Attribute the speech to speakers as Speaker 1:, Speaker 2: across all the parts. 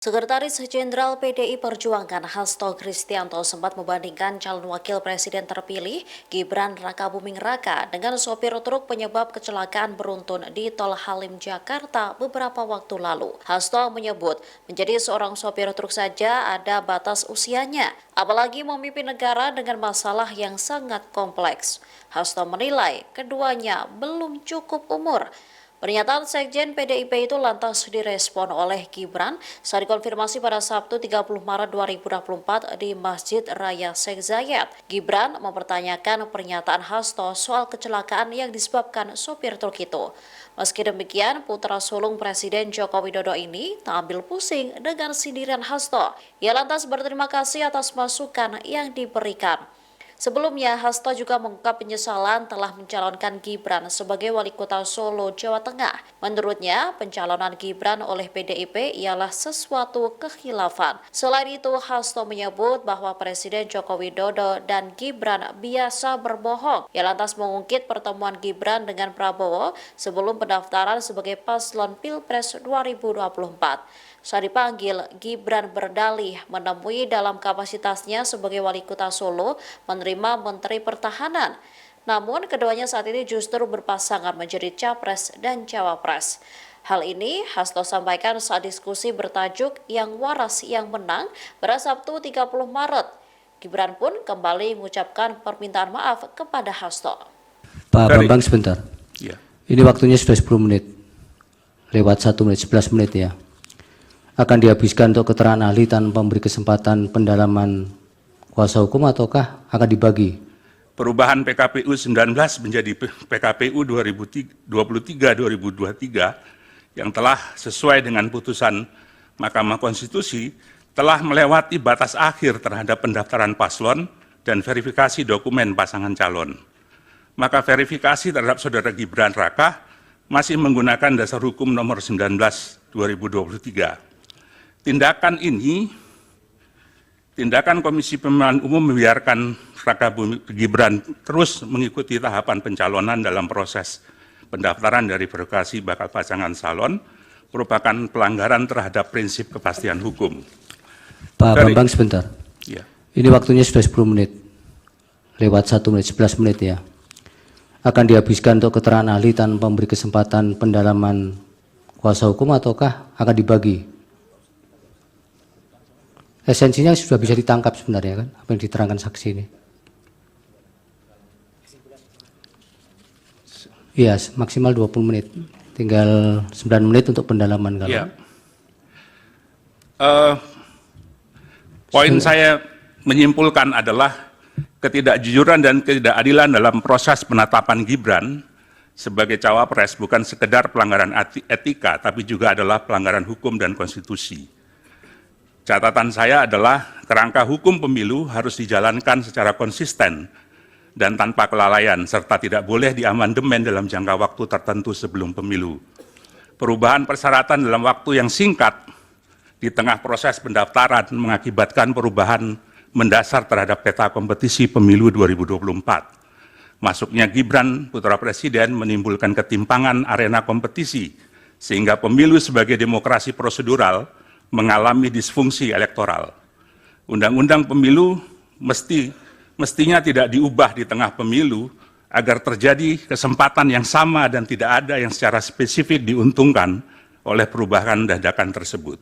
Speaker 1: Sekretaris Jenderal PDI Perjuangan Hasto Kristianto sempat membandingkan calon wakil presiden terpilih Gibran Rakabuming Raka dengan sopir truk penyebab kecelakaan beruntun di Tol Halim Jakarta beberapa waktu lalu. Hasto menyebut menjadi seorang sopir truk saja ada batas usianya, apalagi memimpin negara dengan masalah yang sangat kompleks. Hasto menilai keduanya belum cukup umur. Pernyataan Sekjen PDIP itu lantas direspon oleh Gibran saat dikonfirmasi pada Sabtu 30 Maret 2024 di Masjid Raya Sheikh Zayed. Gibran mempertanyakan pernyataan Hasto soal kecelakaan yang disebabkan sopir truk itu. Meski demikian, putra sulung Presiden Joko Widodo ini tak ambil pusing dengan sindiran Hasto. Ia lantas berterima kasih atas masukan yang diberikan. Sebelumnya, Hasto juga mengungkap penyesalan telah mencalonkan Gibran sebagai wali kota Solo, Jawa Tengah. Menurutnya, pencalonan Gibran oleh PDIP ialah sesuatu kekhilafan. Selain itu, Hasto menyebut bahwa Presiden Joko Widodo dan Gibran biasa berbohong. Ia lantas mengungkit pertemuan Gibran dengan Prabowo sebelum pendaftaran sebagai paslon Pilpres 2024. Saat dipanggil, Gibran berdalih menemui dalam kapasitasnya sebagai wali kota Solo menerima Menteri Pertahanan. Namun, keduanya saat ini justru berpasangan menjadi Capres dan Cawapres. Hal ini Hasto sampaikan saat diskusi bertajuk Yang Waras Yang Menang pada Sabtu 30 Maret. Gibran pun kembali mengucapkan permintaan maaf kepada Hasto.
Speaker 2: Pak Bambang sebentar.
Speaker 3: Ya.
Speaker 2: Ini waktunya sudah 10 menit. Lewat 1 menit, 11 menit ya. Akan dihabiskan untuk keterangan ahli tanpa memberi kesempatan pendalaman kuasa hukum ataukah akan dibagi?
Speaker 3: Perubahan PKPU 19 menjadi PKPU 2023-2023 yang telah sesuai dengan putusan Mahkamah Konstitusi telah melewati batas akhir terhadap pendaftaran paslon dan verifikasi dokumen pasangan calon. Maka verifikasi terhadap saudara Gibran Raka masih menggunakan dasar hukum nomor 19 2023. Tindakan Komisi Pemilihan Umum membiarkan Raka Gibran terus mengikuti tahapan pencalonan dalam proses pendaftaran dari verifikasi bakal pasangan calon merupakan pelanggaran terhadap prinsip kepastian hukum.
Speaker 2: Pak Bambang sebentar.
Speaker 3: Ya.
Speaker 2: Ini waktunya sudah 10 menit. Lewat 1 menit, 11 menit ya. Akan dihabiskan untuk keterangan ahli tanpa memberi kesempatan pendalaman kuasa hukum ataukah akan dibagi? Esensinya sudah bisa ditangkap sebenarnya kan, apa yang diterangkan saksi ini. Iya, maksimal 20 menit. Tinggal 9 menit untuk pendalaman kalau.
Speaker 3: Ya. Poin saya menyimpulkan adalah ketidakjujuran dan ketidakadilan dalam proses penetapan Gibran sebagai cawapres bukan sekedar pelanggaran etika, tapi juga adalah pelanggaran hukum dan konstitusi. Catatan saya adalah kerangka hukum pemilu harus dijalankan secara konsisten dan tanpa kelalaian, serta tidak boleh diamandemen dalam jangka waktu tertentu sebelum pemilu. Perubahan persyaratan dalam waktu yang singkat di tengah proses pendaftaran mengakibatkan perubahan mendasar terhadap peta kompetisi pemilu 2024. Masuknya Gibran, putra presiden, menimbulkan ketimpangan arena kompetisi, sehingga pemilu sebagai demokrasi prosedural mengalami disfungsi elektoral. Undang-undang pemilu mestinya tidak diubah di tengah pemilu agar terjadi kesempatan yang sama dan tidak ada yang secara spesifik diuntungkan oleh perubahan dadakan tersebut.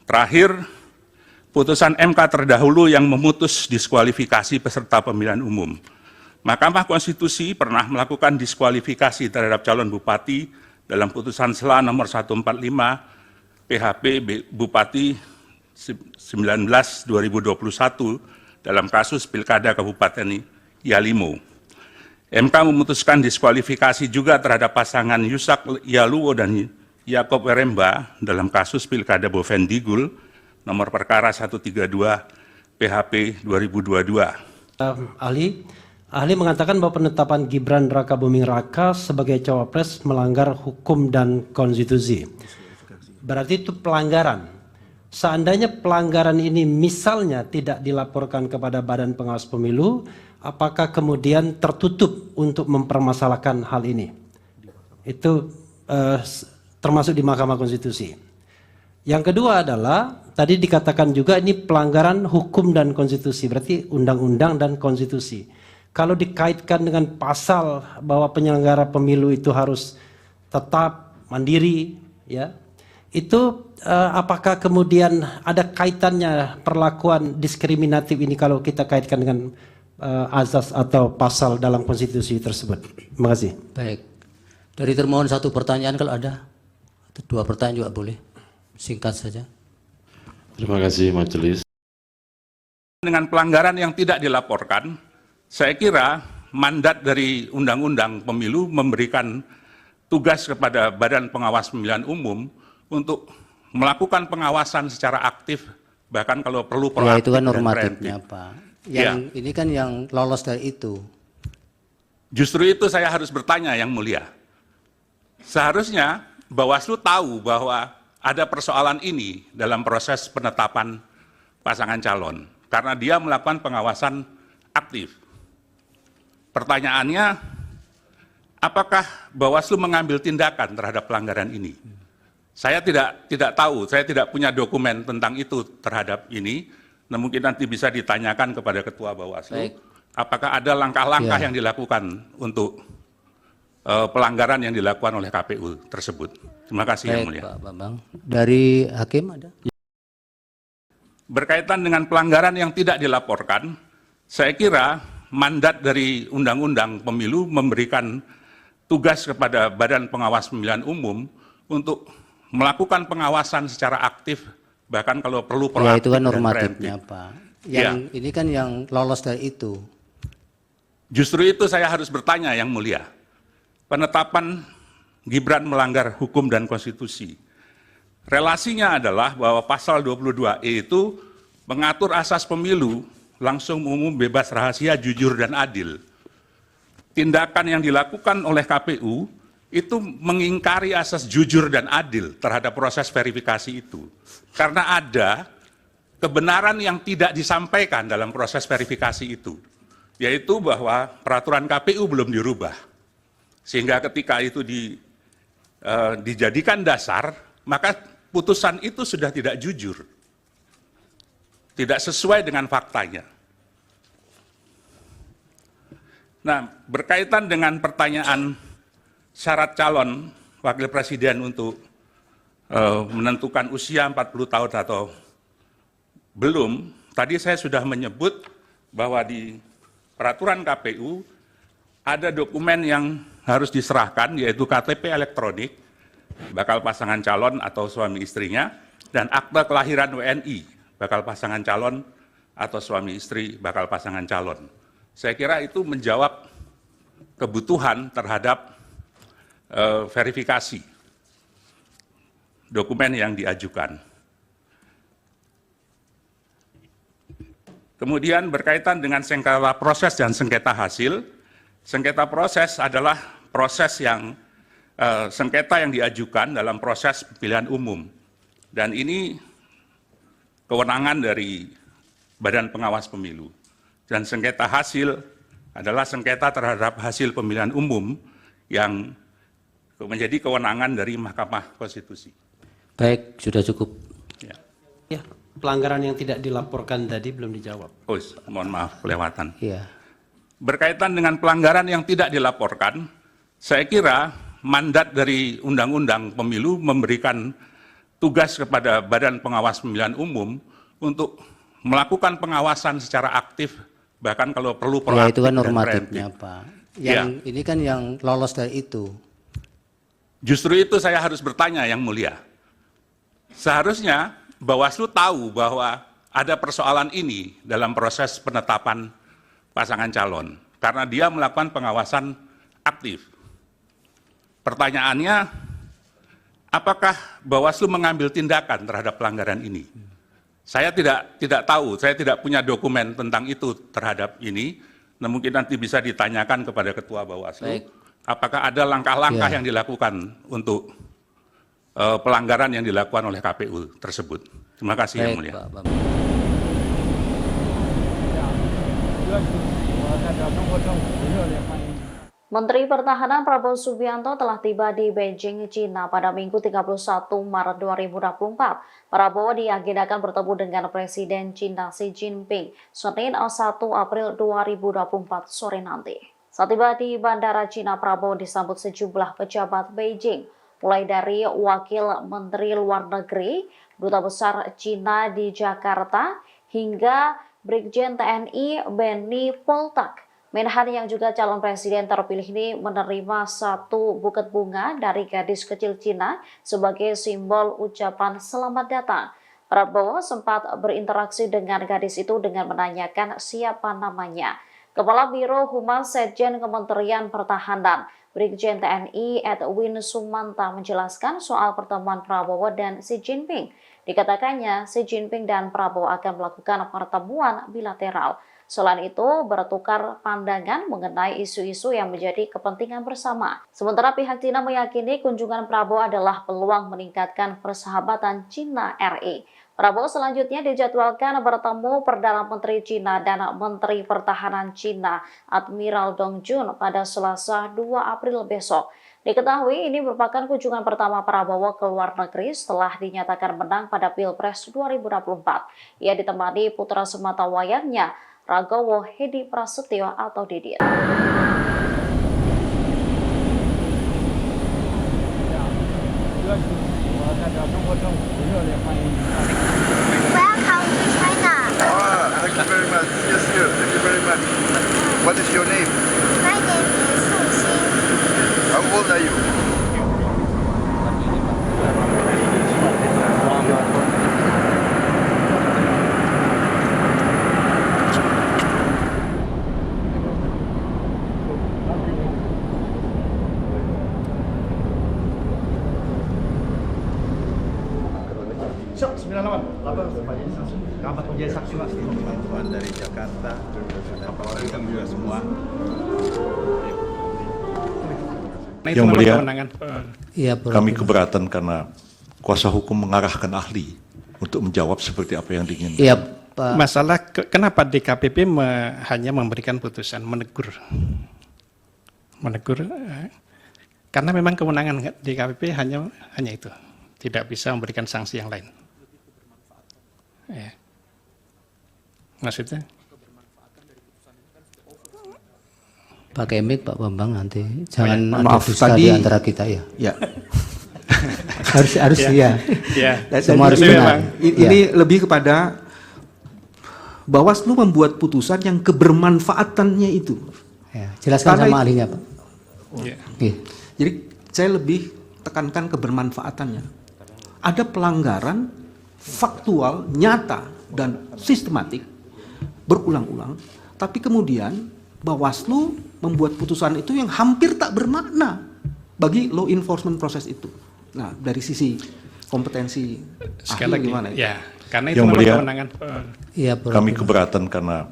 Speaker 3: Terakhir, putusan MK terdahulu yang memutus diskualifikasi peserta pemilihan umum. Mahkamah Konstitusi pernah melakukan diskualifikasi terhadap calon bupati dalam putusan SELA nomor 145 PHP Bupati 19/2021 dalam kasus Pilkada Kabupaten Yalimo. MK memutuskan diskualifikasi juga terhadap pasangan Yusak Yaluwo dan Yakob Weremba dalam kasus Pilkada Bovendigul nomor perkara 132 PHP 2022.
Speaker 4: Ahli mengatakan bahwa penetapan Gibran Rakabuming Raka sebagai cawapres melanggar hukum dan konstitusi. Berarti itu pelanggaran. Seandainya pelanggaran ini misalnya tidak dilaporkan kepada Badan Pengawas Pemilu, apakah kemudian tertutup untuk mempermasalahkan hal ini? Itu termasuk di Mahkamah Konstitusi. Yang kedua adalah tadi dikatakan juga ini pelanggaran hukum dan konstitusi, berarti undang-undang dan konstitusi. Kalau dikaitkan dengan pasal bahwa penyelenggara pemilu itu harus tetap mandiri, ya, itu apakah kemudian ada kaitannya perlakuan diskriminatif ini kalau kita kaitkan dengan azas atau pasal dalam konstitusi tersebut? Terima kasih.
Speaker 2: Baik. Dari termohon satu pertanyaan kalau ada. Atau dua pertanyaan juga boleh. Singkat saja.
Speaker 5: Terima kasih majelis.
Speaker 3: Dengan pelanggaran yang tidak dilaporkan, saya kira mandat dari Undang-Undang Pemilu memberikan tugas kepada Badan Pengawas Pemilihan Umum untuk melakukan pengawasan secara aktif, bahkan kalau perlu
Speaker 2: Ya
Speaker 3: proaktif
Speaker 2: itu kan
Speaker 3: dan
Speaker 2: normatifnya
Speaker 3: preemptif.
Speaker 2: Pak. Yang ini kan yang lolos dari itu.
Speaker 3: Justru itu saya harus bertanya yang mulia. Seharusnya Bawaslu tahu bahwa ada persoalan ini dalam proses penetapan pasangan calon, karena dia melakukan pengawasan aktif. Pertanyaannya, apakah Bawaslu mengambil tindakan terhadap pelanggaran ini? Saya tidak tahu, saya tidak punya dokumen tentang itu terhadap ini. Nah, mungkin nanti bisa ditanyakan kepada Ketua Bawaslu.
Speaker 2: Baik.
Speaker 3: Apakah ada langkah-langkah
Speaker 2: Ya.
Speaker 3: yang dilakukan untuk pelanggaran yang dilakukan oleh KPU tersebut? Terima kasih yang
Speaker 2: Baik
Speaker 3: mulia.
Speaker 2: Pak Bambang. Dari Hakim ada?
Speaker 3: Berkaitan dengan pelanggaran yang tidak dilaporkan, saya kira mandat dari Undang-Undang Pemilu memberikan tugas kepada Badan Pengawas Pemilihan Umum untuk melakukan pengawasan secara aktif, bahkan kalau perlu
Speaker 2: Ya
Speaker 3: proaktif
Speaker 2: itu kan
Speaker 3: dan
Speaker 2: normatifnya
Speaker 3: preemptif.
Speaker 2: Pak. Yang ini kan yang lolos dari itu.
Speaker 3: Justru itu saya harus bertanya yang mulia. Penetapan Gibran melanggar hukum dan konstitusi. Relasinya adalah bahwa pasal 22E itu mengatur asas pemilu langsung, umum, bebas, rahasia, jujur, dan adil. Tindakan yang dilakukan oleh KPU itu mengingkari asas jujur dan adil terhadap proses verifikasi itu. Karena ada kebenaran yang tidak disampaikan dalam proses verifikasi itu, yaitu bahwa peraturan KPU belum dirubah. Sehingga ketika itu dijadikan dasar, maka putusan itu sudah tidak jujur. Tidak sesuai dengan faktanya. Nah, berkaitan dengan pertanyaan syarat calon wakil presiden untuk menentukan usia 40 tahun atau belum, tadi saya sudah menyebut bahwa di peraturan KPU ada dokumen yang harus diserahkan, yaitu KTP elektronik, bakal pasangan calon atau suami istrinya, dan akta kelahiran WNI, bakal pasangan calon atau suami istri bakal pasangan calon. Saya kira itu menjawab kebutuhan terhadap verifikasi dokumen yang diajukan. Kemudian berkaitan dengan sengketa proses dan sengketa hasil, sengketa proses adalah proses yang sengketa yang diajukan dalam proses pemilihan umum. Dan ini kewenangan dari Badan Pengawas Pemilu. Dan sengketa hasil adalah sengketa terhadap hasil pemilihan umum yang menjadi kewenangan dari Mahkamah Konstitusi.
Speaker 2: Baik, sudah cukup.
Speaker 3: Ya.
Speaker 4: Ya, pelanggaran yang tidak dilaporkan tadi belum dijawab.
Speaker 3: Oh, mohon maaf, kelewatan.
Speaker 2: Iya.
Speaker 3: Berkaitan dengan pelanggaran yang tidak dilaporkan, saya kira mandat dari Undang-Undang Pemilu memberikan tugas kepada Badan Pengawas Pemilihan Umum untuk melakukan pengawasan secara aktif, bahkan kalau perlu
Speaker 2: Ya
Speaker 3: proaktif
Speaker 2: itu kan
Speaker 3: dan
Speaker 2: normatifnya
Speaker 3: preemptif.
Speaker 2: Pak. Yang ini kan yang lolos dari itu.
Speaker 3: Justru itu saya harus bertanya yang mulia. Seharusnya Bawaslu tahu bahwa ada persoalan ini dalam proses penetapan pasangan calon, karena dia melakukan pengawasan aktif. Pertanyaannya, apakah Bawaslu mengambil tindakan terhadap pelanggaran ini? Saya tidak tahu, saya tidak punya dokumen tentang itu terhadap ini. Nah, mungkin nanti bisa ditanyakan kepada Ketua Bawaslu.
Speaker 2: Baik.
Speaker 3: Apakah ada langkah-langkah
Speaker 2: Ya.
Speaker 3: yang dilakukan untuk pelanggaran yang dilakukan oleh KPU tersebut? Terima kasih yang
Speaker 2: Baik
Speaker 3: mulia.
Speaker 2: Pak Bambang.
Speaker 1: Menteri Pertahanan Prabowo Subianto telah tiba di Beijing, China pada Minggu 31 Maret 2024. Prabowo diagendakan bertemu dengan Presiden China Xi Jinping Senin 1 April 2024 sore nanti. Saat tiba di Bandara China, Prabowo disambut sejumlah pejabat Beijing, mulai dari Wakil Menteri Luar Negeri, Duta Besar China di Jakarta, hingga Brigjen TNI Benny Poltak. Menhan yang juga calon presiden terpilih ini menerima satu buket bunga dari gadis kecil Cina sebagai simbol ucapan selamat datang. Prabowo sempat berinteraksi dengan gadis itu dengan menanyakan siapa namanya. Kepala Biro Humas Sekjen Kementerian Pertahanan, Brigjen TNI Edwin Sumanta menjelaskan soal pertemuan Prabowo dan Xi Jinping. Dikatakannya, Xi Jinping dan Prabowo akan melakukan pertemuan bilateral. Selain itu, bertukar pandangan mengenai isu-isu yang menjadi kepentingan bersama. Sementara pihak Cina meyakini kunjungan Prabowo adalah peluang meningkatkan persahabatan Cina-RI. Prabowo selanjutnya dijadwalkan bertemu Perdana Menteri Cina dan Menteri Pertahanan Cina, Admiral Dong Jun, pada Selasa 2 April besok. Diketahui ini merupakan kunjungan pertama Prabowo ke luar negeri setelah dinyatakan menang pada Pilpres 2024. Ia ditemani putra sematawayangnya, Ragowo Hedi Prasetyo atau Didit.
Speaker 6: Welcome to China.
Speaker 7: Thank you very much. Yes, sir. Thank you very much. What is your name?
Speaker 6: My name is Su Xin.
Speaker 7: How old are you? Teman-teman dari Jakarta, ada juga semua.
Speaker 5: Yang mulia,
Speaker 2: Iya,
Speaker 5: kami keberatan karena kuasa hukum mengarahkan ahli untuk menjawab seperti apa yang diinginkan.
Speaker 2: Iya, Pak.
Speaker 8: Masalah kenapa DKPP hanya memberikan putusan menegur, karena memang kewenangan DKPP hanya itu, tidak bisa memberikan sanksi yang lain. Ya. Maksudnya?
Speaker 2: Pakai mic Pak Bambang nanti. Jangan
Speaker 9: maaf,
Speaker 2: ada dusta
Speaker 9: tadi-
Speaker 2: di antara kita ya.
Speaker 9: Ya,
Speaker 2: harus ya.
Speaker 8: Ya.
Speaker 2: Semua harus
Speaker 8: Tapi
Speaker 2: benar.
Speaker 8: memang
Speaker 9: ini lebih kepada Bawaslu membuat putusan yang kebermanfaatannya itu.
Speaker 2: Ya, jelaskan
Speaker 9: Karena
Speaker 2: sama
Speaker 9: itu-
Speaker 2: ahlinya Pak.
Speaker 8: ya.
Speaker 2: Iya.
Speaker 9: Jadi saya lebih tekankan kebermanfaatannya. Ada pelanggaran faktual, nyata, dan sistematik berulang-ulang, tapi kemudian Bawaslu membuat putusan itu yang hampir tak bermakna bagi law enforcement proses itu. Nah, dari sisi kompetensi
Speaker 8: Sekali
Speaker 9: ahli
Speaker 8: lagi,
Speaker 9: gimana itu?
Speaker 8: ya, karena itu
Speaker 5: Yang
Speaker 8: memang
Speaker 5: mulia,
Speaker 8: kewenangan.
Speaker 2: Iya,
Speaker 5: Kami keberatan karena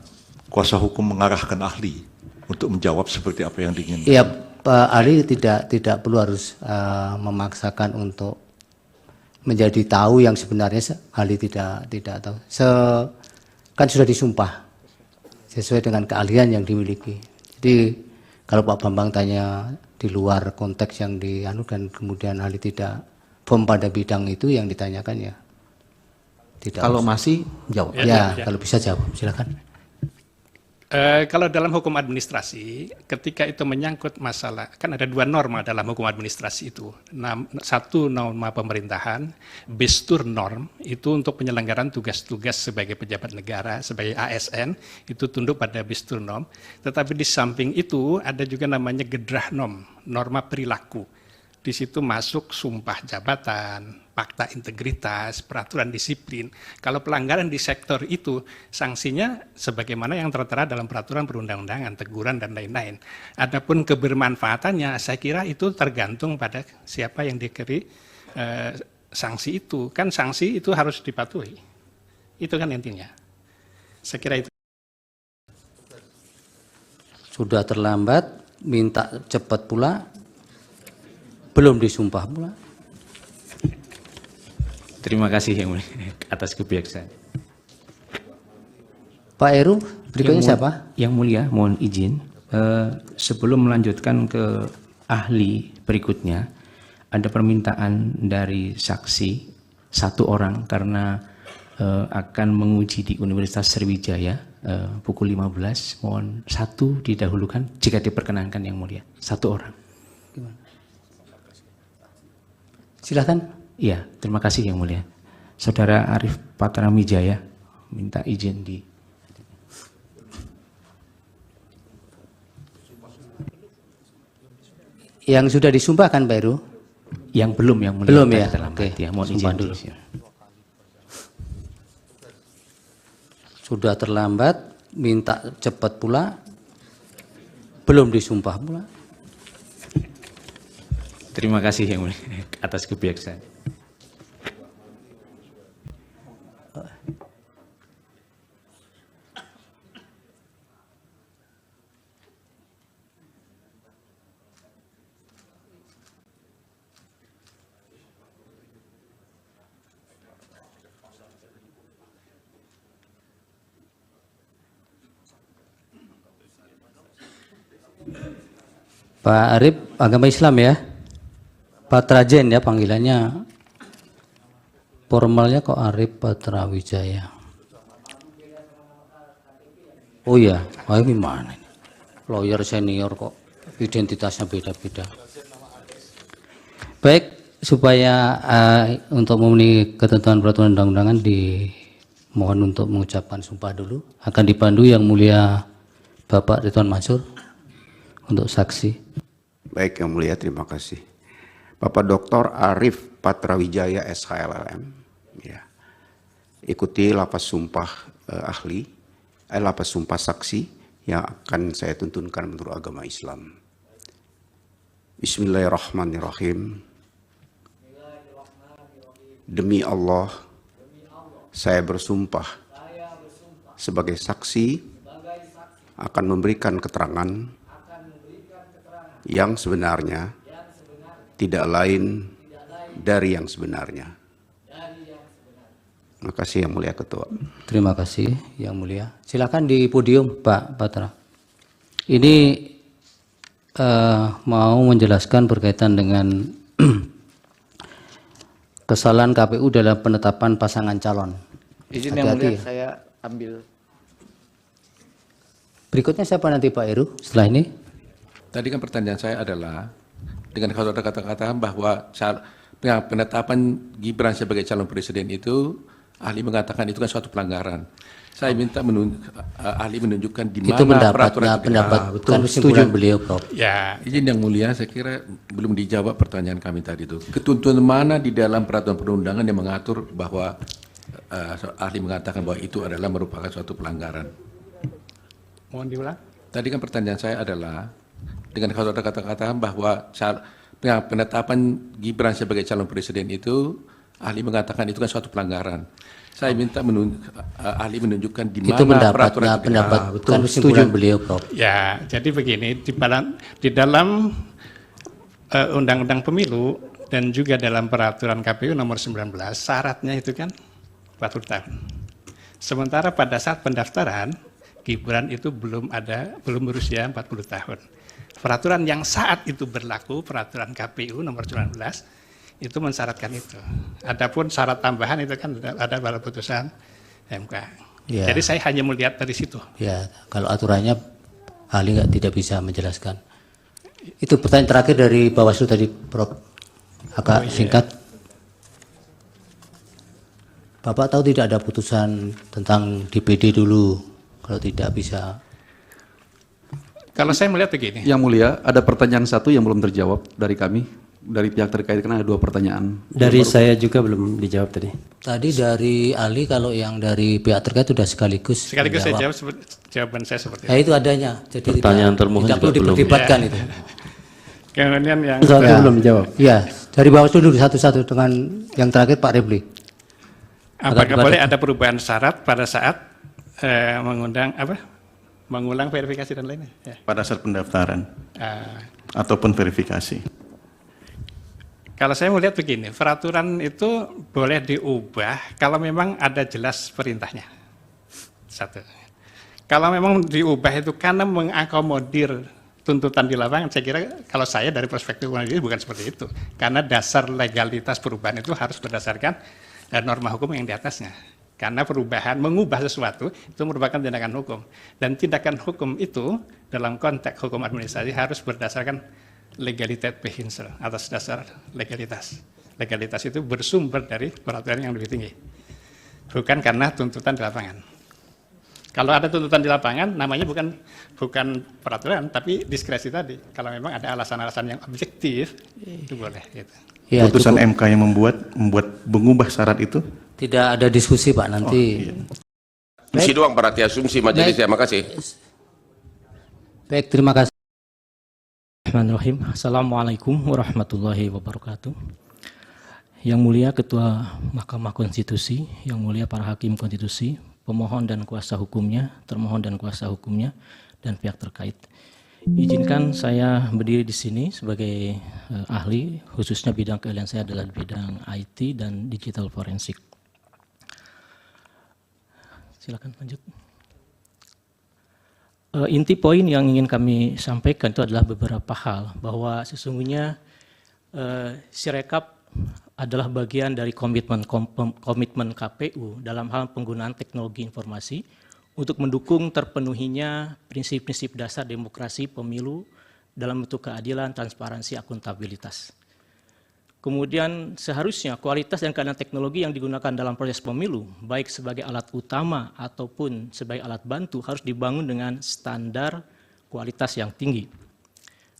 Speaker 5: kuasa hukum mengarahkan ahli untuk menjawab seperti apa yang diinginkan.
Speaker 2: Iya, Pak ahli tidak perlu harus memaksakan untuk menjadi tahu yang sebenarnya ahli tidak tahu. Kan sudah disumpah sesuai dengan keahlian yang dimiliki. Jadi kalau Pak Bambang tanya di luar konteks yang dianu dan kemudian ahli tidak firm pada bidang itu yang ditanyakan ya tidak.
Speaker 9: Kalau
Speaker 2: usah.
Speaker 9: masih jawab.
Speaker 2: Ya, kalau bisa jawab, silakan.
Speaker 8: Kalau dalam hukum administrasi, ketika itu menyangkut masalah, kan ada dua norma dalam hukum administrasi itu. Satu norma pemerintahan, Bestur norm, itu untuk penyelenggaraan tugas-tugas sebagai pejabat negara, sebagai ASN, itu tunduk pada Bestur norm. Tetapi di samping itu ada juga namanya Gedrah norm, norma perilaku. Di situ masuk sumpah jabatan, fakta integritas, peraturan disiplin. Kalau pelanggaran di sektor itu, sanksinya sebagaimana yang tertera dalam peraturan perundang-undangan, teguran dan lain-lain. Adapun kebermanfaatannya, saya kira itu tergantung pada siapa yang diberi sanksi itu. Kan sanksi itu harus dipatuhi. Itu kan intinya. Saya kira itu.
Speaker 2: Sudah terlambat, minta cepat pula, belum disumpah pula.
Speaker 10: Terima kasih Yang Mulia atas kebijaksanaan.
Speaker 2: Pak Heru, berikutnya siapa?
Speaker 10: Yang Mulia, mohon izin. Sebelum melanjutkan ke ahli berikutnya, ada permintaan dari saksi satu orang karena akan menguji di Universitas Sriwijaya pukul 15. Mohon satu didahulukan jika diperkenankan Yang Mulia. Satu orang.
Speaker 2: Silahkan.
Speaker 10: Iya, terima kasih Yang Mulia. Saudara Arif Patramwijaya minta izin di.
Speaker 2: Yang sudah disumpahkan Pak Heru?
Speaker 10: Yang belum, Yang Mulia.
Speaker 2: Belum ya?
Speaker 10: Terlambat,
Speaker 2: Oke,
Speaker 10: ya. Mohon
Speaker 2: sumpah
Speaker 10: izin
Speaker 2: dulu.
Speaker 10: dulu.
Speaker 2: Sudah terlambat, minta cepat pula, belum disumpah pula.
Speaker 10: Terima kasih Yang Mulia atas kebijaksanaan.
Speaker 2: Pak Arif, agama Islam ya? Patrajen ya panggilannya. Formalnya kok Arif Patramwijaya. Oh iya, gimana ini? Lawyer senior kok identitasnya beda-beda. Baik, supaya untuk memenuhi ketentuan peraturan undang-undangan dimohon untuk mengucapkan sumpah dulu. Akan dipandu Yang Mulia Bapak Ridwan Mansur untuk saksi.
Speaker 11: Baik Yang Mulia, terima kasih. Bapak Dr. Arif Patramwijaya SHLLM, ya. Ikuti lapas sumpah lapas sumpah saksi yang akan saya tuntunkan menurut agama Islam. Bismillahirrahmanirrahim. Demi Allah, saya bersumpah sebagai saksi akan memberikan keterangan yang sebenarnya, tidak lain dari yang sebenarnya. Terima kasih Yang Mulia Ketua.
Speaker 2: Terima kasih Yang Mulia. Silakan di podium Pak Patra. Ini mau menjelaskan berkaitan dengan kesalahan KPU dalam penetapan pasangan calon.
Speaker 12: Izin Yang Mulia, saya ambil.
Speaker 2: Berikutnya siapa nanti Pak Heru setelah ini?
Speaker 13: Tadi kan pertanyaan saya adalah, dengan saudara kata-kata bahwa penetapan Gibran sebagai calon presiden itu, ahli mengatakan itu kan suatu pelanggaran. Saya minta ahli menunjukkan di mana
Speaker 2: itu pendapat
Speaker 13: betul,
Speaker 2: kesimpulan beliau, Prof.
Speaker 13: Ya, izin Yang Mulia, saya kira belum dijawab pertanyaan kami tadi itu. Ketentuan mana di dalam peraturan perundangan yang mengatur bahwa ahli mengatakan bahwa itu adalah merupakan suatu pelanggaran?
Speaker 8: Mohon diulang.
Speaker 13: Tadi kan pertanyaan saya adalah, dengan saudara kata-kata bahwa penetapan Gibran sebagai calon presiden itu, ahli mengatakan itu kan suatu pelanggaran. Saya minta ahli menunjukkan di mana
Speaker 2: itu pendapat kesimpulan beliau, Prof.
Speaker 8: Ya, jadi begini, di dalam Undang-Undang Pemilu dan juga dalam peraturan KPU nomor 19, syaratnya itu kan 40 tahun. Sementara pada saat pendaftaran, Gibran itu belum berusia 40 tahun. Peraturan yang saat itu berlaku, peraturan KPU nomor 19, itu mensyaratkan itu. Adapun syarat tambahan itu kan ada pada putusan MK.
Speaker 2: Ya.
Speaker 8: Jadi saya hanya melihat dari situ.
Speaker 2: Ya, kalau aturannya ahli tidak bisa menjelaskan. Itu pertanyaan terakhir dari Bawaslu tadi, Prof. Agak singkat. Bapak tahu tidak ada putusan tentang DPD dulu, kalau tidak bisa.
Speaker 8: Kalau saya melihat begini.
Speaker 12: Yang Mulia, ada pertanyaan satu yang belum terjawab dari kami, dari pihak terkait, karena ada 2 pertanyaan.
Speaker 4: Dari saya juga belum dijawab tadi.
Speaker 2: Tadi dari ahli, kalau yang dari pihak terkait sudah sekaligus
Speaker 8: saya
Speaker 2: menjawab.
Speaker 8: jawab jawaban saya seperti
Speaker 2: itu. Itu adanya. Jadi
Speaker 12: pertanyaan termohon
Speaker 2: tidak perlu diperdebatkan itu.
Speaker 8: Kemudian yang
Speaker 4: belum jawab.
Speaker 2: Ya, dari Bawaslu dulu satu-satu dengan yang terakhir Pak Repli.
Speaker 8: Apakah boleh ada perubahan syarat pada saat mengulang verifikasi dan lainnya? Ya.
Speaker 12: Pada saat pendaftaran ataupun verifikasi.
Speaker 8: Kalau saya melihat begini, peraturan itu boleh diubah kalau memang ada jelas perintahnya. Satu. Kalau memang diubah itu karena mengakomodir tuntutan di lapangan, saya kira kalau saya dari perspektif hukum ini bukan seperti itu. Karena dasar legalitas perubahan itu harus berdasarkan norma hukum yang di atasnya. Karena perubahan, mengubah sesuatu itu merupakan tindakan hukum. Dan tindakan hukum itu dalam konteks hukum administrasi harus berdasarkan legalitas behinsel, atas dasar legalitas. Legalitas itu bersumber dari peraturan yang lebih tinggi. Bukan karena tuntutan di lapangan. Kalau ada tuntutan di lapangan, namanya bukan peraturan, tapi diskresi tadi. Kalau memang ada alasan-alasan yang objektif, itu boleh. Gitu.
Speaker 2: Ya,
Speaker 14: putusan
Speaker 2: cukup.
Speaker 14: MK yang membuat mengubah syarat itu?
Speaker 2: Tidak ada diskusi Pak, nanti.
Speaker 15: Asumsi doang berarti asumsi majelis ya, makasih.
Speaker 2: Baik, terima kasih.
Speaker 16: Bismillahirrahmanirrahim. Assalamualaikum warahmatullahi wabarakatuh. Yang mulia Ketua Mahkamah Konstitusi, yang mulia para hakim konstitusi, pemohon dan kuasa hukumnya, termohon dan kuasa hukumnya, dan pihak terkait. Izinkan saya berdiri di sini sebagai ahli, khususnya bidang keahlian saya adalah bidang IT dan digital forensik. Silakan lanjut. Inti poin yang ingin kami sampaikan itu adalah beberapa hal, bahwa sesungguhnya Sirekap adalah bagian dari komitmen KPU dalam hal penggunaan teknologi informasi untuk mendukung terpenuhinya prinsip-prinsip dasar demokrasi pemilu dalam bentuk keadilan, transparansi, akuntabilitas. Kemudian seharusnya kualitas dan keadaan teknologi yang digunakan dalam proses pemilu, baik sebagai alat utama ataupun sebagai alat bantu, harus dibangun dengan standar kualitas yang tinggi.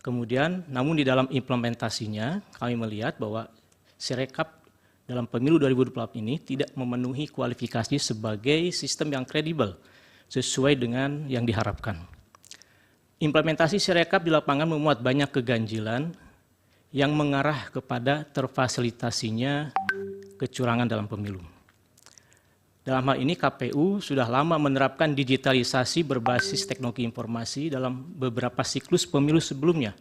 Speaker 16: Kemudian, namun di dalam implementasinya, kami melihat bahwa Sirekap dalam pemilu 2024 ini tidak memenuhi kualifikasi sebagai sistem yang kredibel sesuai dengan yang diharapkan. Implementasi Sirekap di lapangan memuat banyak keganjilan yang mengarah kepada terfasilitasinya kecurangan dalam pemilu. Dalam hal ini KPU sudah lama menerapkan digitalisasi berbasis teknologi informasi dalam beberapa siklus pemilu sebelumnya.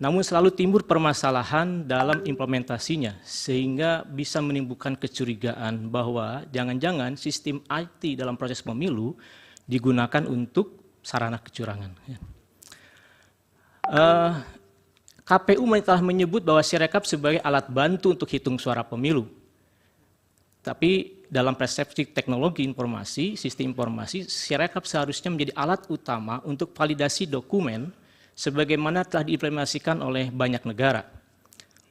Speaker 16: Namun selalu timbul permasalahan dalam implementasinya sehingga bisa menimbulkan kecurigaan bahwa jangan-jangan sistem IT dalam proses pemilu digunakan untuk sarana kecurangan. KPU telah menyebut bahwa Sirekap sebagai alat bantu untuk hitung suara pemilu. Tapi dalam persepsi teknologi informasi, sistem informasi, Sirekap seharusnya menjadi alat utama untuk validasi dokumen sebagaimana telah diimplementasikan oleh banyak negara.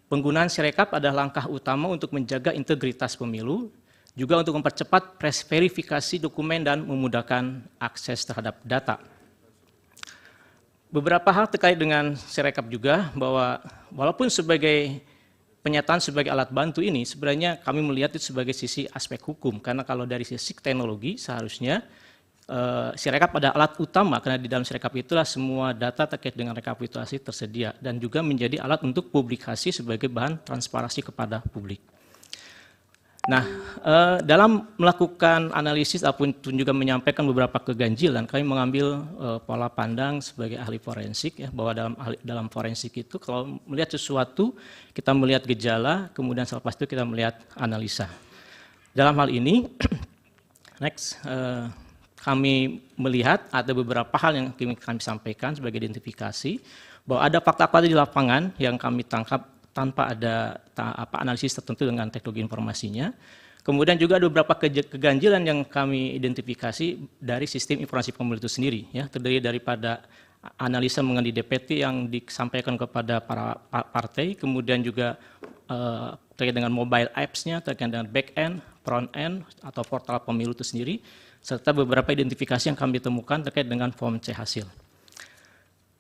Speaker 16: Penggunaan Sirekap adalah langkah utama untuk menjaga integritas pemilu, juga untuk mempercepat verifikasi dokumen dan memudahkan akses terhadap data. Beberapa hal terkait dengan Sirekap juga, bahwa walaupun sebagai penyataan sebagai alat bantu ini, sebenarnya kami melihat itu sebagai sisi aspek hukum, karena kalau dari sisi teknologi seharusnya Sirekap pada alat utama, karena di dalam Sirekap itulah semua data terkait dengan rekapitulasi tersedia dan juga menjadi alat untuk publikasi sebagai bahan transparansi kepada publik. Nah, dalam melakukan analisis ataupun juga menyampaikan beberapa keganjilan, kami mengambil pola pandang sebagai ahli forensik, ya, bahwa dalam forensik itu kalau melihat sesuatu kita melihat gejala, kemudian selepas itu kita melihat analisa. Dalam hal ini, next. Kami melihat ada beberapa hal yang kami sampaikan sebagai identifikasi, bahwa ada fakta-fakta di lapangan yang kami tangkap tanpa ada analisis tertentu dengan teknologi informasinya. Kemudian juga ada beberapa keganjilan yang kami identifikasi dari sistem informasi pemilu itu sendiri, ya, terdiri daripada analisa mengenai DPT yang disampaikan kepada para partai, kemudian juga terkait dengan mobile apps-nya, terkait dengan back-end, front-end, atau portal pemilu itu sendiri, serta beberapa identifikasi yang kami temukan terkait dengan form C hasil.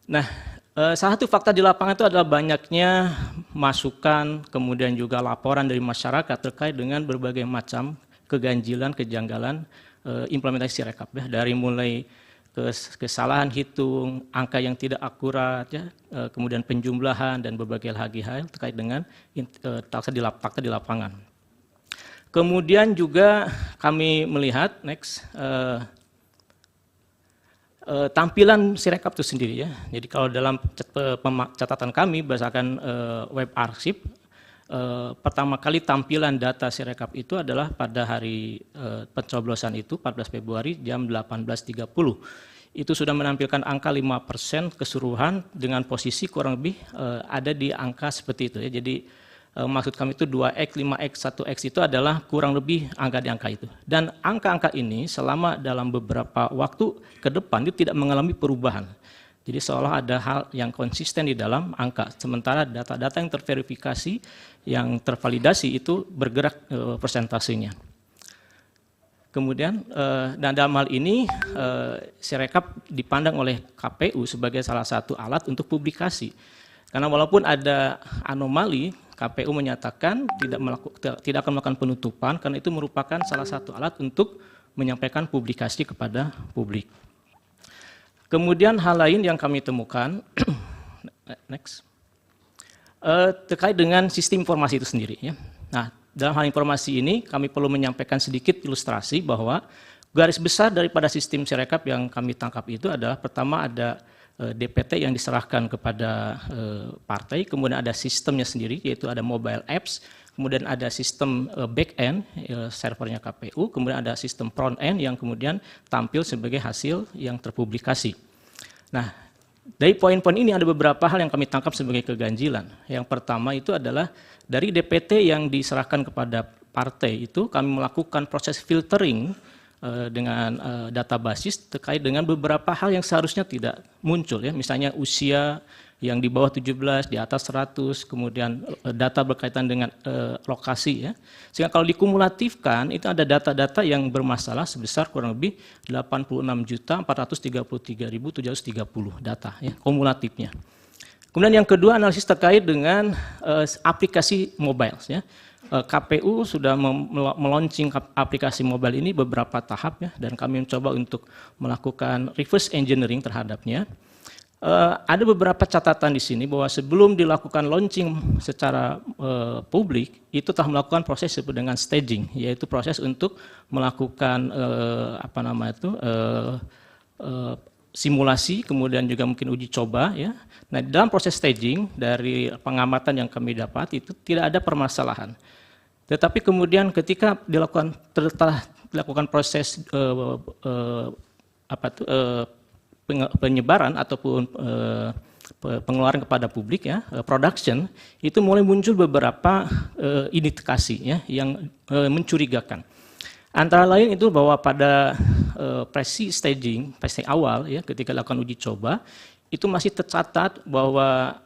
Speaker 16: Nah, salah satu fakta di lapangan itu adalah banyaknya masukan, kemudian juga laporan dari masyarakat terkait dengan berbagai macam keganjilan, kejanggalan implementasi Sirekap, ya, dari mulai kesalahan hitung, angka yang tidak akurat, ya, kemudian penjumlahan dan berbagai hal terkait dengan fakta di lapangan. Kemudian juga kami melihat tampilan Sirekap itu sendiri, ya. Jadi kalau dalam catatan kami berdasarkan web arsip, pertama kali tampilan data Sirekap itu adalah pada hari pencoblosan itu 14 Februari jam 18.30. Itu sudah menampilkan angka 5% keseluruhan dengan posisi kurang lebih ada di angka seperti itu ya. Jadi maksud kami itu 2x, 5x, 1x itu adalah kurang lebih angka di angka itu. Dan angka-angka ini selama dalam beberapa waktu ke depan itu tidak mengalami perubahan. Jadi seolah ada hal yang konsisten di dalam angka. Sementara data-data yang terverifikasi, yang tervalidasi itu bergerak persentasenya. Kemudian, dan dalam hal ini Sirekap dipandang oleh KPU sebagai salah satu alat untuk publikasi. Karena walaupun ada anomali, KPU menyatakan tidak akan melakukan penutupan karena itu merupakan salah satu alat untuk menyampaikan publikasi kepada publik. Kemudian hal lain yang kami temukan, next, terkait dengan sistem informasi itu sendiri. Ya. Nah, dalam hal informasi ini kami perlu menyampaikan sedikit ilustrasi bahwa garis besar daripada sistem Sirekap yang kami tangkap itu adalah pertama ada DPT yang diserahkan kepada partai, kemudian ada sistemnya sendiri yaitu ada mobile apps, kemudian ada sistem back-end servernya KPU, kemudian ada sistem front-end yang kemudian tampil sebagai hasil yang terpublikasi. Nah, dari poin-poin ini ada beberapa hal yang kami tangkap sebagai keganjilan. Yang pertama itu adalah dari DPT yang diserahkan kepada partai itu kami melakukan proses filtering dengan data basis terkait dengan beberapa hal yang seharusnya tidak muncul ya, misalnya usia yang di bawah 17, di atas 100, kemudian data berkaitan dengan lokasi ya. Sehingga kalau dikumulatifkan itu ada data-data yang bermasalah sebesar kurang lebih 86.433.730 data ya, kumulatifnya. Kemudian yang kedua analisis terkait dengan aplikasi mobile ya. KPU sudah meluncing aplikasi mobile ini beberapa tahap ya, dan kami mencoba untuk melakukan reverse engineering terhadapnya. Ada beberapa catatan di sini bahwa sebelum dilakukan launching secara publik itu telah melakukan proses disebut dengan staging, yaitu proses untuk melakukan simulasi, kemudian juga mungkin uji coba ya. Nah, dalam proses staging dari pengamatan yang kami dapat itu tidak ada permasalahan. Tetapi kemudian ketika dilakukan proses penyebaran ataupun pengeluaran kepada publik ya, production, itu mulai muncul beberapa indikasi ya yang mencurigakan. Antara lain itu bahwa pada staging awal ya, ketika dilakukan uji coba itu masih tercatat bahwa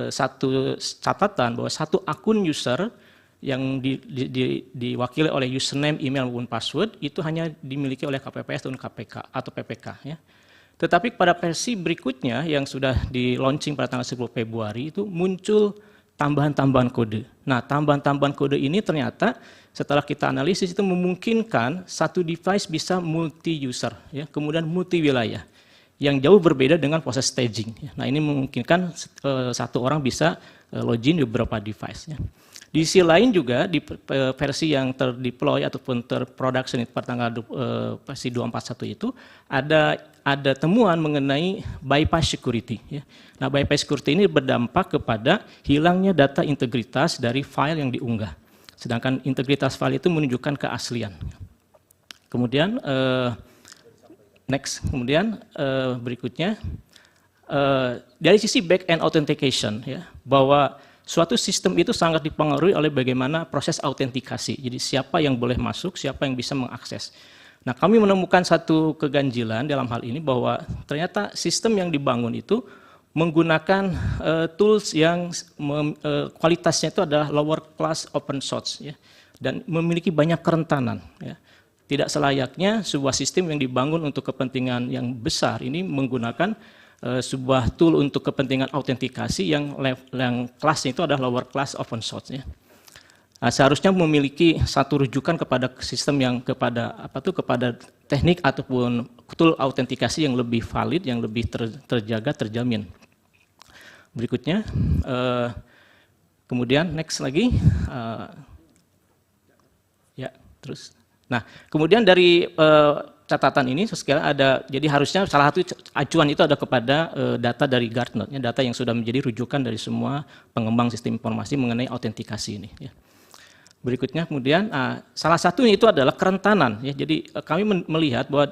Speaker 16: satu akun user yang diwakili oleh username, email maupun password itu hanya dimiliki oleh KPPS dan KPK atau PPK ya. Tetapi pada versi berikutnya yang sudah di launching pada tanggal 10 Februari itu muncul tambahan-tambahan kode. Nah, tambahan-tambahan kode ini ternyata setelah kita analisis itu memungkinkan satu device bisa multi-user, ya, kemudian multi-wilayah, yang jauh berbeda dengan proses staging. Nah, ini memungkinkan satu orang bisa login di beberapa device. Ya. Di sisi lain juga di versi yang terdeploy ataupun terproduction pada tanggal versi 241 itu ada temuan mengenai bypass security. Ya. Nah, bypass security ini berdampak kepada hilangnya data integritas dari file yang diunggah. Sedangkan integritas file itu menunjukkan keaslian. Kemudian berikutnya dari sisi back-end authentication, ya, bahwa suatu sistem itu sangat dipengaruhi oleh bagaimana proses autentikasi. Jadi siapa yang boleh masuk, siapa yang bisa mengakses. Nah, kami menemukan satu keganjilan dalam hal ini bahwa ternyata sistem yang dibangun itu menggunakan tools yang kualitasnya itu adalah lower class open source, ya, dan memiliki banyak kerentanan. Ya. Tidak selayaknya sebuah sistem yang dibangun untuk kepentingan yang besar ini menggunakan sebuah tool untuk kepentingan autentikasi yang kelasnya itu adalah lower class open source. Ya. Nah, seharusnya memiliki satu rujukan kepada sistem yang kepada teknik ataupun tool autentikasi yang lebih valid, yang lebih terjaga, terjamin. Berikutnya, kemudian next lagi, ya terus. Nah, kemudian dari catatan ini sekiranya ada, jadi harusnya salah satu acuan itu ada kepada data dari Gartner, ya, data yang sudah menjadi rujukan dari semua pengembang sistem informasi mengenai autentikasi ini. Ya. Berikutnya kemudian salah satunya itu adalah kerentanan. Ya. Jadi kami melihat bahwa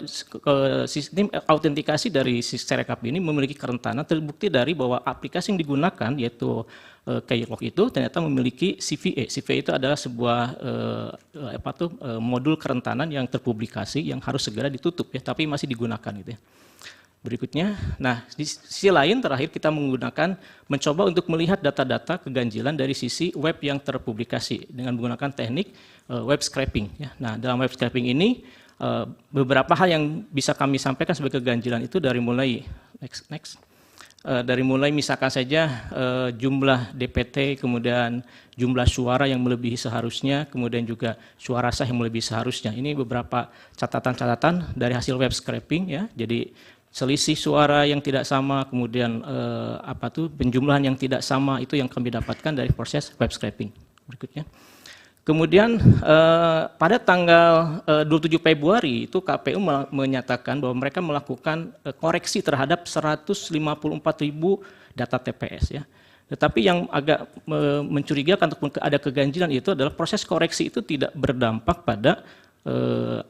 Speaker 16: sistem autentikasi dari Sirekap ini memiliki kerentanan, terbukti dari bahwa aplikasi yang digunakan yaitu Keylog itu ternyata memiliki CVE. CVE itu adalah sebuah modul kerentanan yang terpublikasi yang harus segera ditutup ya, tapi masih digunakan gitu ya. Berikutnya, nah di sisi lain terakhir kita mencoba untuk melihat data-data keganjilan dari sisi web yang terpublikasi dengan menggunakan teknik web scraping. Ya. Nah dalam web scraping ini beberapa hal yang bisa kami sampaikan sebagai keganjilan itu dari mulai dari mulai misalkan saja jumlah DPT, kemudian jumlah suara yang melebihi seharusnya, kemudian juga suara sah yang melebihi seharusnya. Ini beberapa catatan-catatan dari hasil web scraping ya. Jadi selisih suara yang tidak sama, kemudian penjumlahan yang tidak sama itu yang kami dapatkan dari proses web scraping. Berikutnya. Kemudian pada tanggal 27 Februari itu KPU menyatakan bahwa mereka melakukan koreksi terhadap 154.000 data TPS ya. Tetapi yang agak mencurigakan ataupun ada keganjilan itu adalah proses koreksi itu tidak berdampak pada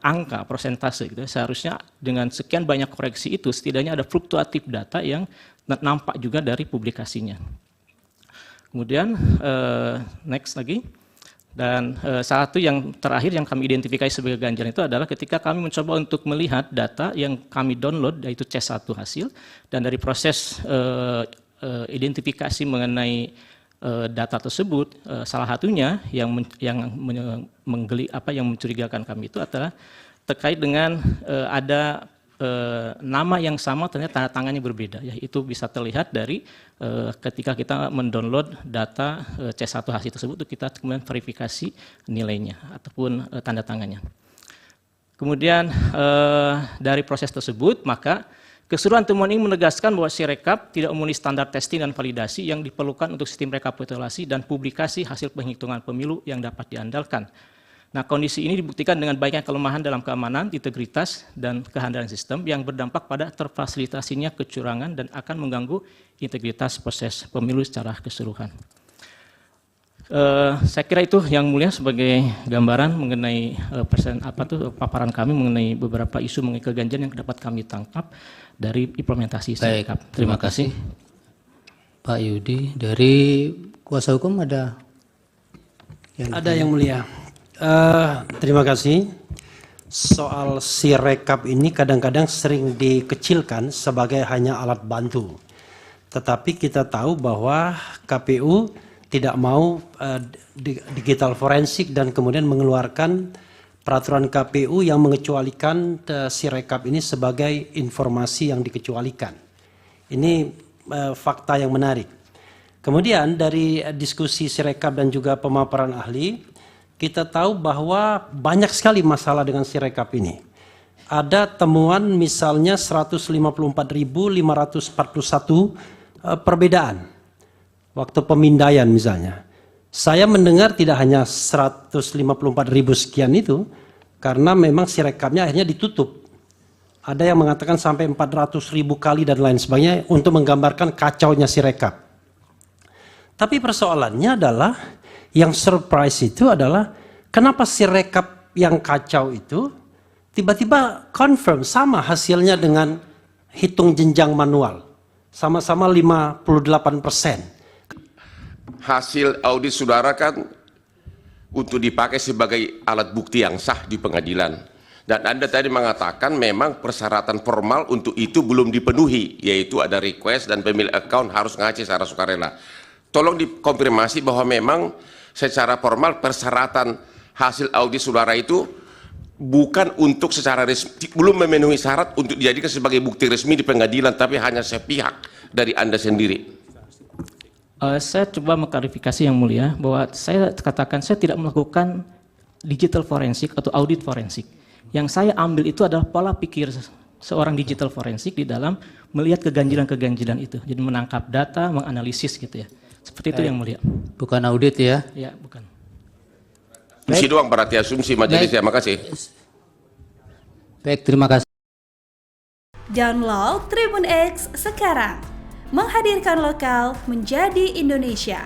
Speaker 16: angka persentase gitu. Seharusnya dengan sekian banyak koreksi itu setidaknya ada fluktuatif data yang nampak juga dari publikasinya. Kemudian next lagi. Dan salah satu yang terakhir yang kami identifikasi sebagai ganjalan itu adalah ketika kami mencoba untuk melihat data yang kami download yaitu C1 hasil dan dari proses identifikasi mengenai data tersebut, salah satunya yang mencurigakan kami itu adalah terkait dengan ada nama yang sama ternyata tanda tangannya berbeda. Ya, itu bisa terlihat dari ketika kita mendownload data C1 hasil tersebut, kita kemudian verifikasi nilainya ataupun tanda tangannya. Kemudian dari proses tersebut maka keseluruhan temuan ini menegaskan bahwa Sirekap tidak memenuhi standar testing dan validasi yang diperlukan untuk sistem rekapitulasi dan publikasi hasil penghitungan pemilu yang dapat diandalkan. Nah, kondisi ini dibuktikan dengan banyaknya kelemahan dalam keamanan, integritas, dan kehandalan sistem yang berdampak pada terfasilitasinya kecurangan dan akan mengganggu integritas proses pemilu secara keseluruhan. Saya kira itu yang mulia sebagai gambaran mengenai paparan kami mengenai beberapa isu mengenai keganjilan yang dapat kami tangkap dari implementasi Sirekap.
Speaker 2: Terima kasih. Pak Yudi, dari kuasa hukum ada
Speaker 4: yang mulia. Terima kasih. Soal Sirekap ini kadang-kadang sering dikecilkan sebagai hanya alat bantu. Tetapi kita tahu bahwa KPU tidak mau digital forensik dan kemudian mengeluarkan peraturan KPU yang mengecualikan Sirekap ini sebagai informasi yang dikecualikan. Ini fakta yang menarik. Kemudian dari diskusi Sirekap dan juga pemaparan ahli, kita tahu bahwa banyak sekali masalah dengan Sirekap ini. Ada temuan misalnya 154.541 perbedaan. Waktu pemindaian misalnya. Saya mendengar tidak hanya 154.000 sekian itu, karena memang Sirekapnya akhirnya ditutup. Ada yang mengatakan sampai 400.000 kali dan lain sebagainya untuk menggambarkan kacaunya Sirekap. Tapi persoalannya adalah, yang surprise itu adalah, kenapa Sirekap yang kacau itu tiba-tiba confirm sama hasilnya dengan hitung jenjang manual. Sama-sama 58%.
Speaker 15: Hasil audit saudara kan untuk dipakai sebagai alat bukti yang sah di pengadilan. Dan Anda tadi mengatakan memang persyaratan formal untuk itu belum dipenuhi, yaitu ada request dan pemilik account harus ngaji secara sukarela. Tolong dikonfirmasi bahwa memang secara formal persyaratan hasil audit saudara itu bukan untuk secara resmi, belum memenuhi syarat untuk dijadikan sebagai bukti resmi di pengadilan, tapi hanya sepihak dari Anda sendiri.
Speaker 16: Saya coba mengklarifikasi yang mulia bahwa saya katakan saya tidak melakukan digital forensik atau audit forensik. Yang saya ambil itu adalah pola pikir seorang digital forensik di dalam melihat keganjilan-keganjilan itu. Jadi menangkap data, menganalisis gitu ya. Seperti itu yang mulia.
Speaker 2: Bukan audit ya?
Speaker 16: Ya, bukan.
Speaker 15: Asumsi doang berarti asumsi majelis ya, makasih.
Speaker 2: Baik, terima kasih.
Speaker 17: Download Tribun X sekarang. Menghadirkan lokal menjadi Indonesia.